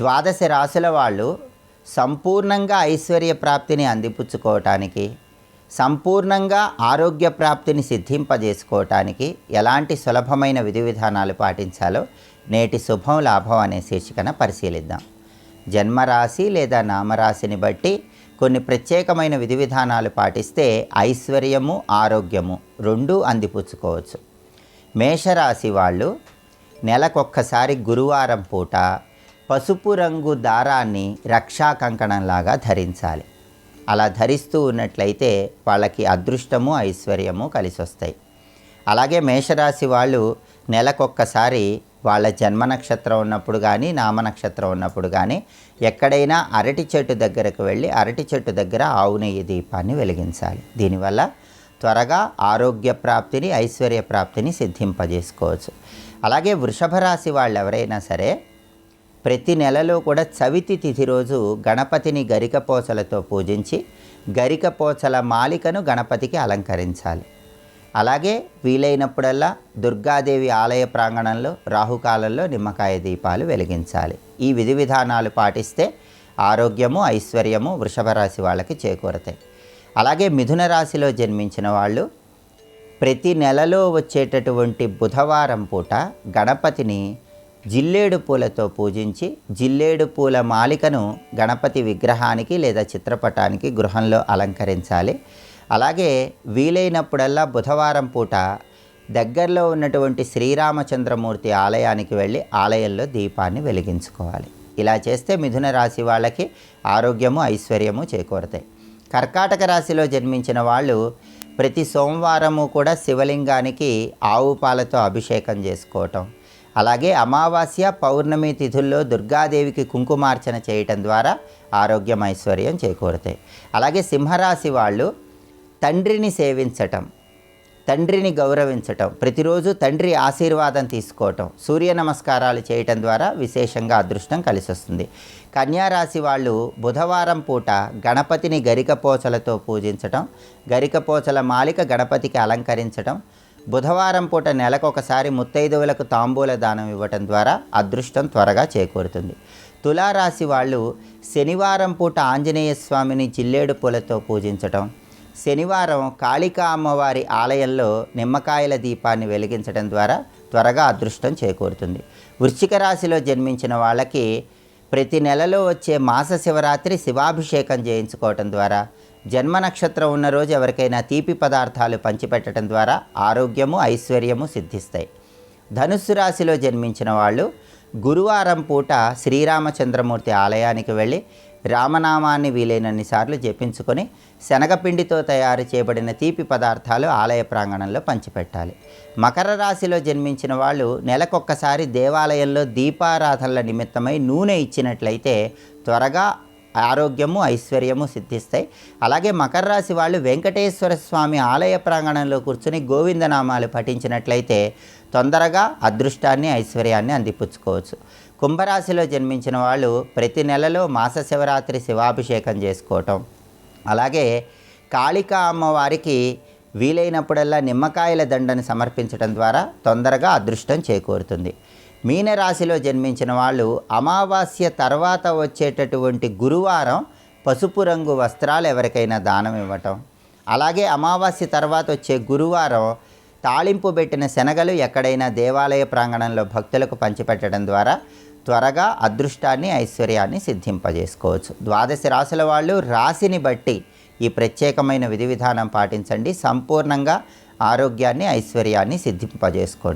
ద్వాదశ రాశుల వాళ్ళు సంపూర్ణంగా ఐశ్వర్య ప్రాప్తిని అందిపుచ్చుకోవటానికి, సంపూర్ణంగా ఆరోగ్య ప్రాప్తిని సిద్ధింపజేసుకోవటానికి ఎలాంటి సులభమైన విధి విధానాలు పాటించాలో నేటి శుభం లాభం అనే శీర్షికన పరిశీలిద్దాం. జన్మరాశి లేదా నామరాశిని బట్టి కొన్ని ప్రత్యేకమైన విధి విధానాలు పాటిస్తే ఐశ్వర్యము ఆరోగ్యము రెండూ అందిపుచ్చుకోవచ్చు. మేషరాశి వాళ్ళు నెలకొక్కసారి గురువారం పూట పసుపు రంగు దారాన్ని రక్షా కంకణంలాగా ధరించాలి. అలా ధరిస్తూ ఉన్నట్లయితే వాళ్ళకి అదృష్టము ఐశ్వర్యము కలిసి వస్తాయి. అలాగే మేషరాశి వాళ్ళు నెలకొక్కసారి వాళ్ళ జన్మ నక్షత్రం ఉన్నప్పుడు కానీ నామ నక్షత్రం ఉన్నప్పుడు కానీ ఎక్కడైనా అరటి చెట్టు దగ్గరకు వెళ్ళి అరటి చెట్టు దగ్గర ఆవు నెయ్యి దీపాన్ని వెలిగించాలి. దీనివల్ల త్వరగా ఆరోగ్య ప్రాప్తిని ఐశ్వర్య ప్రాప్తిని సిద్ధింపజేసుకోవచ్చు. అలాగే వృషభ రాశి వాళ్ళు ఎవరైనా సరే ప్రతి నెలలో కూడా చవితి తిథి రోజు గణపతిని గరికపోచలతో పూజించి గరికపోచల మాలికను గణపతికి అలంకరించాలి. అలాగే వీలైనప్పుడల్లా దుర్గాదేవి ఆలయ ప్రాంగణంలో రాహుకాలంలో నిమ్మకాయ దీపాలు వెలిగించాలి. ఈ విధి విధానాలు పాటిస్తే ఆరోగ్యము ఐశ్వర్యము వృషభ రాశి వాళ్ళకి చేకూరతాయి. అలాగే మిథున రాశిలో జన్మించిన వాళ్ళు ప్రతి నెలలో వచ్చేటటువంటి బుధవారం పూట గణపతిని జిల్లేడు పూలతో పూజించి జిల్లేడు పూల మాలికను గణపతి విగ్రహానికి లేదా చిత్రపటానికి గృహంలో అలంకరించాలి. అలాగే వీలైనప్పుడల్లా బుధవారం పూట దగ్గరలో ఉన్నటువంటి శ్రీరామచంద్రమూర్తి ఆలయానికి వెళ్ళి ఆలయంలో దీపాన్ని వెలిగించుకోవాలి. ఇలా చేస్తే మిథున రాశి వాళ్ళకి ఆరోగ్యము ఐశ్వర్యము చేకూరతాయి. కర్కాటక రాశిలో జన్మించిన వాళ్ళు ప్రతి సోమవారము కూడా శివలింగానికి ఆవు పాలతో అభిషేకం చేసుకోవటం, అలాగే అమావాస్య పౌర్ణమి తిథుల్లో దుర్గాదేవికి కుంకుమార్చన చేయటం ద్వారా ఆరోగ్యం ఐశ్వర్యం చేకూరుతాయి. అలాగే సింహరాశి వాళ్ళు తండ్రిని సేవించటం, తండ్రిని గౌరవించటం, ప్రతిరోజు తండ్రి ఆశీర్వాదం తీసుకోవటం, సూర్య నమస్కారాలు చేయటం ద్వారా విశేషంగా అదృష్టం కలిసి వస్తుంది. కన్యారాశి వాళ్ళు బుధవారం పూట గణపతిని గరికపోచలతో పూజించటం, గరికపోచల మాలిక గణపతికి అలంకరించటం, బుధవారం పూట నెలకొకసారి ముత్తైదువులకు తాంబూల దానం ఇవ్వటం ద్వారా అదృష్టం త్వరగా చేకూరుతుంది. తులారాశి వాళ్ళు శనివారం పూట ఆంజనేయ స్వామిని జిల్లేడు పూలతో పూజించటం, శనివారం కాళికా అమ్మవారి ఆలయంలో నిమ్మకాయల దీపాన్ని వెలిగించడం ద్వారా త్వరగా అదృష్టం చేకూరుతుంది. వృశ్చిక రాశిలో జన్మించిన వాళ్ళకి ప్రతి నెలలో వచ్చే మాస శివరాత్రి శివాభిషేకం చేయించుకోవటం ద్వారా, జన్మ నక్షత్రం ఉన్న రోజు ఎవరికైనా తీపి పదార్థాలు పంచిపెట్టడం ద్వారా ఆరోగ్యము ఐశ్వర్యము సిద్ధిస్తాయి. ధనుస్సు రాశిలో జన్మించిన వాళ్ళు గురువారం పూట శ్రీరామచంద్రమూర్తి ఆలయానికి వెళ్ళి రామనామాన్ని వీలైనన్ని సార్లు జపించుకొని శనగపిండితో తయారు చేయబడిన తీపి పదార్థాలు ఆలయ ప్రాంగణంలో పంచిపెట్టాలి. మకర రాశిలో జన్మించిన వాళ్ళు నెలకొక్కసారి దేవాలయంలో దీపారాధనల నిమిత్తమై నూనె ఇచ్చినట్లయితే త్వరగా ఆరోగ్యము ఐశ్వర్యము సిద్ధిస్తాయి. అలాగే మకర రాశి వాళ్ళు వెంకటేశ్వర స్వామి ఆలయ ప్రాంగణంలో కూర్చుని గోవిందనామాలు పఠించినట్లయితే తొందరగా అదృష్టాన్ని ఐశ్వర్యాన్ని అందిపుచ్చుకోవచ్చు. కుంభరాశిలో జన్మించిన వాళ్ళు ప్రతి నెలలో మాస శివరాత్రి శివాభిషేకం చేసుకోవటం, అలాగే కాళికా అమ్మవారికి వీలైనప్పుడల్లా నిమ్మకాయల దండను సమర్పించడం ద్వారా తొందరగా అదృష్టం చేకూరుతుంది. మీనరాశిలో జన్మించిన వాళ్ళు అమావాస్య తర్వాత వచ్చేటటువంటి గురువారం పసుపు రంగు వస్త్రాలు ఎవరికైనా దానం ఇవ్వటం, అలాగే అమావాస్య తర్వాత వచ్చే గురువారం తాళింపు పెట్టిన శనగలు ఎక్కడైనా దేవాలయ ప్రాంగణంలో భక్తులకు పంచిపెట్టడం ద్వారా త్వరగా అదృష్టాన్ని ఐశ్వర్యాన్ని సిద్ధింపజేసుకోవచ్చు. ద్వాదశ రాశుల వాళ్ళు రాశిని బట్టి ఈ ప్రత్యేకమైన విధి విధానం పాటించండి. సంపూర్ణంగా ఆరోగ్యాన్ని ఐశ్వర్యాన్ని సిద్ధింపజేసుకోండి.